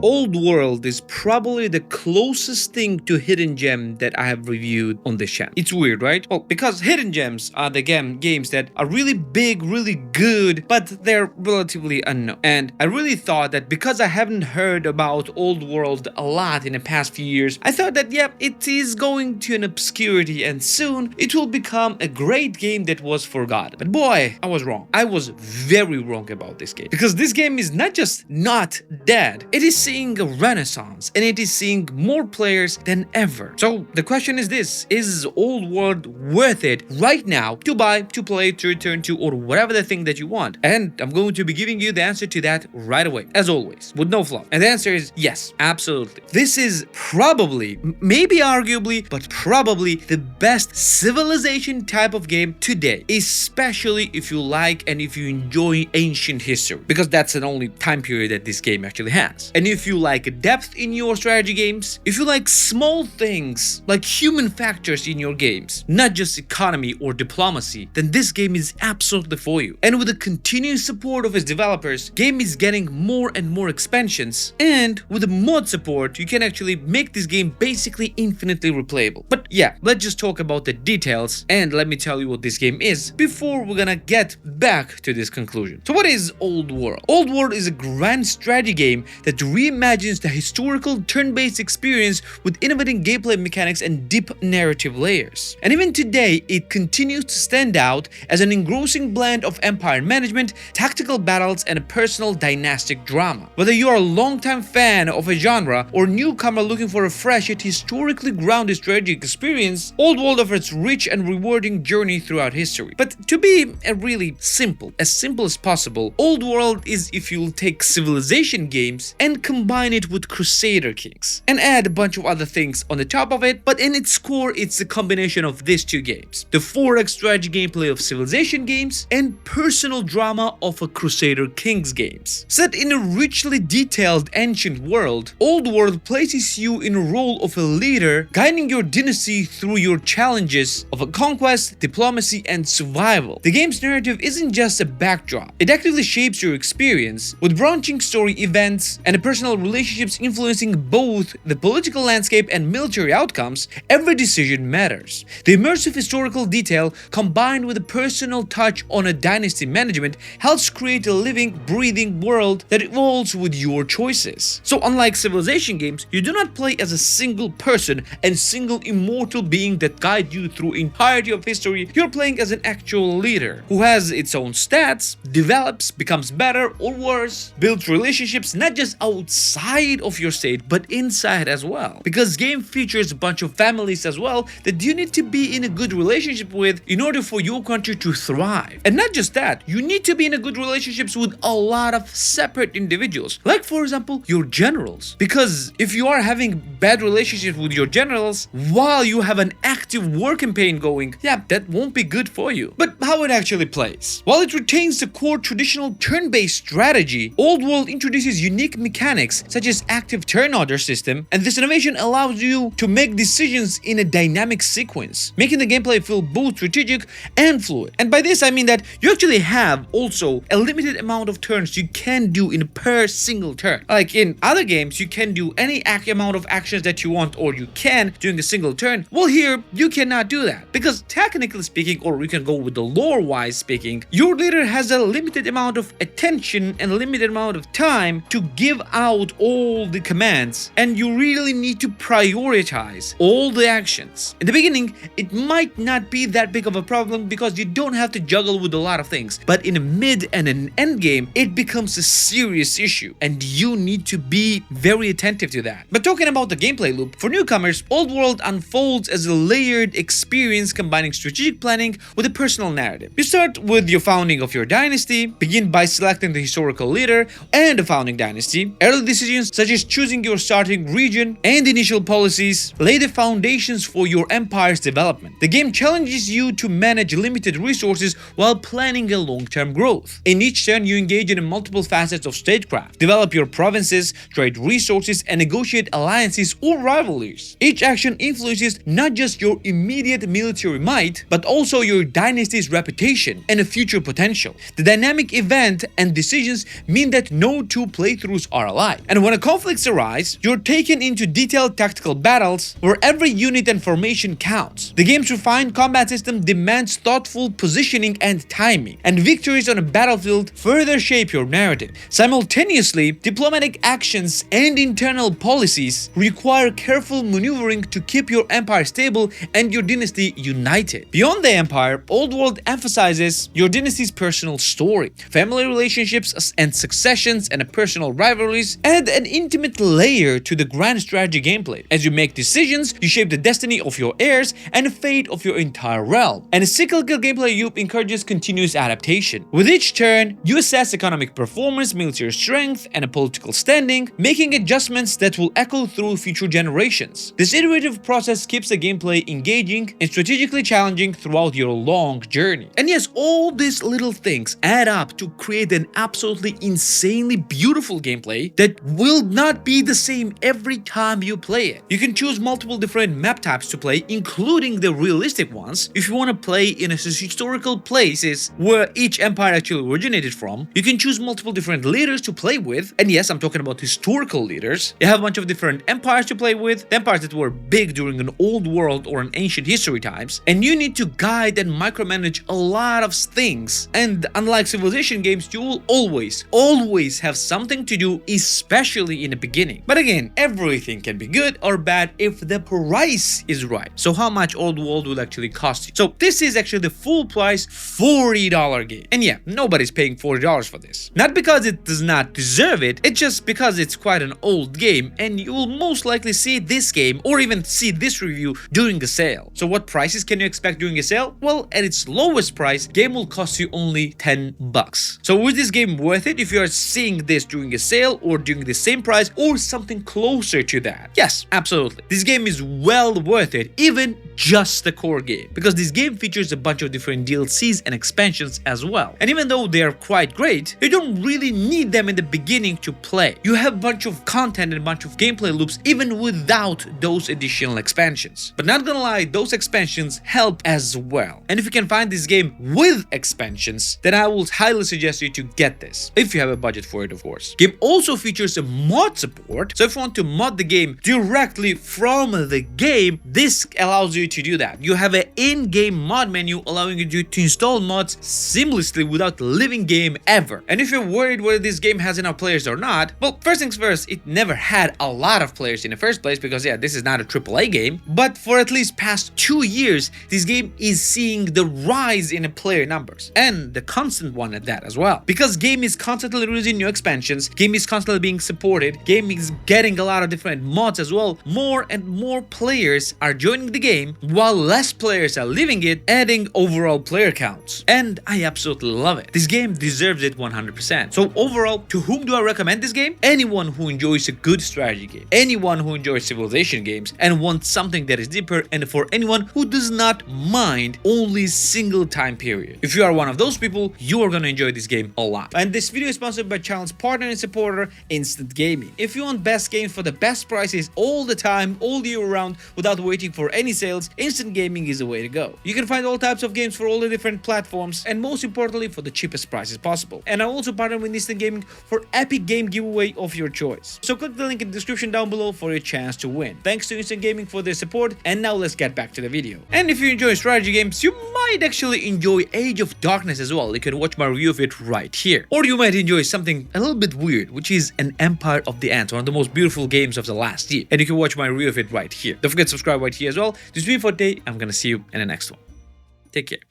Old World is probably the closest thing to hidden gem that I have reviewed on this channel. It's weird, right? Well, because hidden gems are the games that are really big, really good, but they're relatively unknown. And I really thought that because I haven't heard about Old World a lot in the past few years, I thought that, yep, it is going to an obscurity and soon it will become a great game that was forgotten. But boy, I was wrong. I was very wrong about this game. Because this game is not just not dead, it is seeing a renaissance and it is seeing more players than ever. So the question is this: is Old World worth it right now to buy, to play, to return to, or whatever the thing that you want? And I'm going to be giving you the answer to that right away, as always, with no fluff. And the answer is yes, absolutely. This is probably, maybe arguably, but probably the best civilization type of game today, especially if you like and if you enjoy ancient history, because that's the only time period that this game actually has. And if you like depth in your strategy games, if you like small things like human factors in your games, not just economy or diplomacy, then this game is absolutely for you. And with the continuous support of its developers, game is getting more and more expansions, and with the mod support, you can actually make this game basically infinitely replayable. But yeah, let's just talk about the details and let me tell you what this game is before we're gonna get back to this conclusion. So what is Old World? Old World is a grand strategy game that reimagines the historical turn-based experience with innovative gameplay mechanics and deep narrative layers. And even today, it continues to stand out as an engrossing blend of empire management, tactical battles, and a personal dynastic drama. Whether you are a long-time fan of a genre or newcomer looking for a fresh yet historically grounded strategic experience, Old World offers rich and rewarding journey throughout history. But to be really simple, as simple as possible, Old World is if you'll take civilization games and combine it with Crusader Kings and add a bunch of other things on the top of it, but in its core it's a combination of these two games: the 4x strategy gameplay of civilization games and personal drama of a Crusader Kings games. Set in a richly detailed ancient world, Old World places you in a role of a leader, guiding your dynasty through your challenges of a conquest, diplomacy, and survival. The game's narrative isn't just a backdrop, it actively shapes your experience, with branching story events and personal relationships influencing both the political landscape and military outcomes. Every decision matters. The immersive historical detail combined with a personal touch on a dynasty management helps create a living, breathing world that evolves with your choices. So unlike civilization games, you do not play as a single person and single immortal being that guides you through entirety of history. You're playing as an actual leader who has its own stats, develops, becomes better or worse, builds relationships not just outside of your state but inside as well. Because game features a bunch of families as well that you need to be in a good relationship with in order for your country to thrive. And not just that, you need to be in a good relationships with a lot of separate individuals, like for example your generals. Because if you are having bad relationships with your generals while you have an active war campaign going, yeah, that won't be good for you. But how it actually plays? While it retains the core traditional turn-based strategy, Old World introduces unique mechanics such as active turn order system, and this innovation allows you to make decisions in a dynamic sequence, making the gameplay feel both strategic and fluid. And by this I mean that you actually have also a limited amount of turns you can do in per single turn. Like in other games, you can do any amount of actions that you want, or you can during a single turn. Well, here you cannot do that because technically speaking, or we can go with the lore wise speaking, your leader has a limited amount of attention and a limited amount of time to give out all the commands, and you really need to prioritize all the actions. In the beginning, it might not be that big of a problem because you don't have to juggle with a lot of things, but in a mid and an end game, it becomes a serious issue and you need to be very attentive to that. But talking about the gameplay loop, for newcomers, Old World unfolds as a layered experience combining strategic planning with a personal narrative. You start with your founding of your dynasty, begin by selecting the historical leader and the founding dynasty. Early decisions such as choosing your starting region and initial policies lay the foundations for your empire's development. The game challenges you to manage limited resources while planning a long-term growth. In each turn, you engage in multiple facets of statecraft, develop your provinces, trade resources, and negotiate alliances or rivalries. Each action influences not just your immediate military might, but also your dynasty's reputation and a future potential. The dynamic event and decisions mean that no two playthroughs are alike. life. And when conflicts arise, you're taken into detailed tactical battles where every unit and formation counts. The game's refined combat system demands thoughtful positioning and timing, and victories on a battlefield further shape your narrative. Simultaneously, diplomatic actions and internal policies require careful maneuvering to keep your empire stable and your dynasty united. Beyond the empire, Old World emphasizes your dynasty's personal story. Family relationships and successions and personal rivalries add an intimate layer to the grand strategy gameplay. As you make decisions, you shape the destiny of your heirs and the fate of your entire realm. And a cyclical gameplay loop encourages continuous adaptation. With each turn, you assess economic performance, military strength, and a political standing, making adjustments that will echo through future generations. This iterative process keeps the gameplay engaging and strategically challenging throughout your long journey. And yes, all these little things add up to create an absolutely insanely beautiful gameplay that will not be the same every time you play it. You can choose multiple different map types to play, including the realistic ones. If you want to play in a historical places where each empire actually originated from, you can choose multiple different leaders to play with. And yes, I'm talking about historical leaders. You have a bunch of different empires to play with, the empires that were big during an old world or an ancient history times, and you need to guide and micromanage a lot of things. And unlike civilization games, you will always have something to do, especially in the beginning. But again, everything can be good or bad if the price is right. So how much Old World will actually cost you? So this is actually the full price $40 game. And yeah, nobody's paying $40 for this. Not because it does not deserve it, it's just because it's quite an old game and you will most likely see this game or even see this review during a sale. So what prices can you expect during a sale? Well, at its lowest price, game will cost you only $10. So is this game worth it if you are seeing this during a sale or during the same price or something closer to that? Yes, absolutely. This game is well worth it, even just the core game, because this game features a bunch of different DLCs and expansions as well. And even though they are quite great, you don't really need them in the beginning to play. You have a bunch of content and a bunch of gameplay loops even without those additional expansions. But not gonna lie, those expansions help as well. And if you can find this game with expansions, then I will highly suggest you to get this, if you have a budget for it, of course. Game also features a mod support, so if you want to mod the game directly from the game, this allows you to do that. You have an in-game mod menu allowing you to install mods seamlessly without leaving game ever. And if you're worried whether this game has enough players or not, well, first things first, it never had a lot of players in the first place because yeah, this is not a AAA game. But for at least past 2 years, this game is seeing the rise in the player numbers, and the constant one at that as well. Because game is constantly releasing new expansions, game is constantly being supported, game is getting a lot of different mods as well. More and more players are joining the game while less players are leaving it, adding overall player counts. And I absolutely love it. This game deserves it 100%. So overall, to whom do I recommend this game? Anyone who enjoys a good strategy game, anyone who enjoys civilization games and wants something that is deeper, and for anyone who does not mind only single time period. If you are one of those people, you are gonna enjoy this game a lot. And this video is sponsored by channel's partner and supporter, Instant Gaming. If you want best games for the best prices all the time, all year round, without waiting for any sales, Instant Gaming is the way to go. You can find all types of games for all the different platforms, and most importantly, for the cheapest prices possible. And I also partner with Instant Gaming for epic game giveaway of your choice. So click the link in the description down below for your chance to win. Thanks to Instant Gaming for their support, and now let's get back to the video. And if you enjoy strategy games, you might actually enjoy Age of Darkness as well. You can watch my review of it right here. Or you might enjoy something a little bit weird, which is an Empire of the Ants, one of the most beautiful games of the last year. And you can watch my review of it right here. Don't forget to subscribe right here as well. This is me for today. I'm gonna see you in the next one. Take care.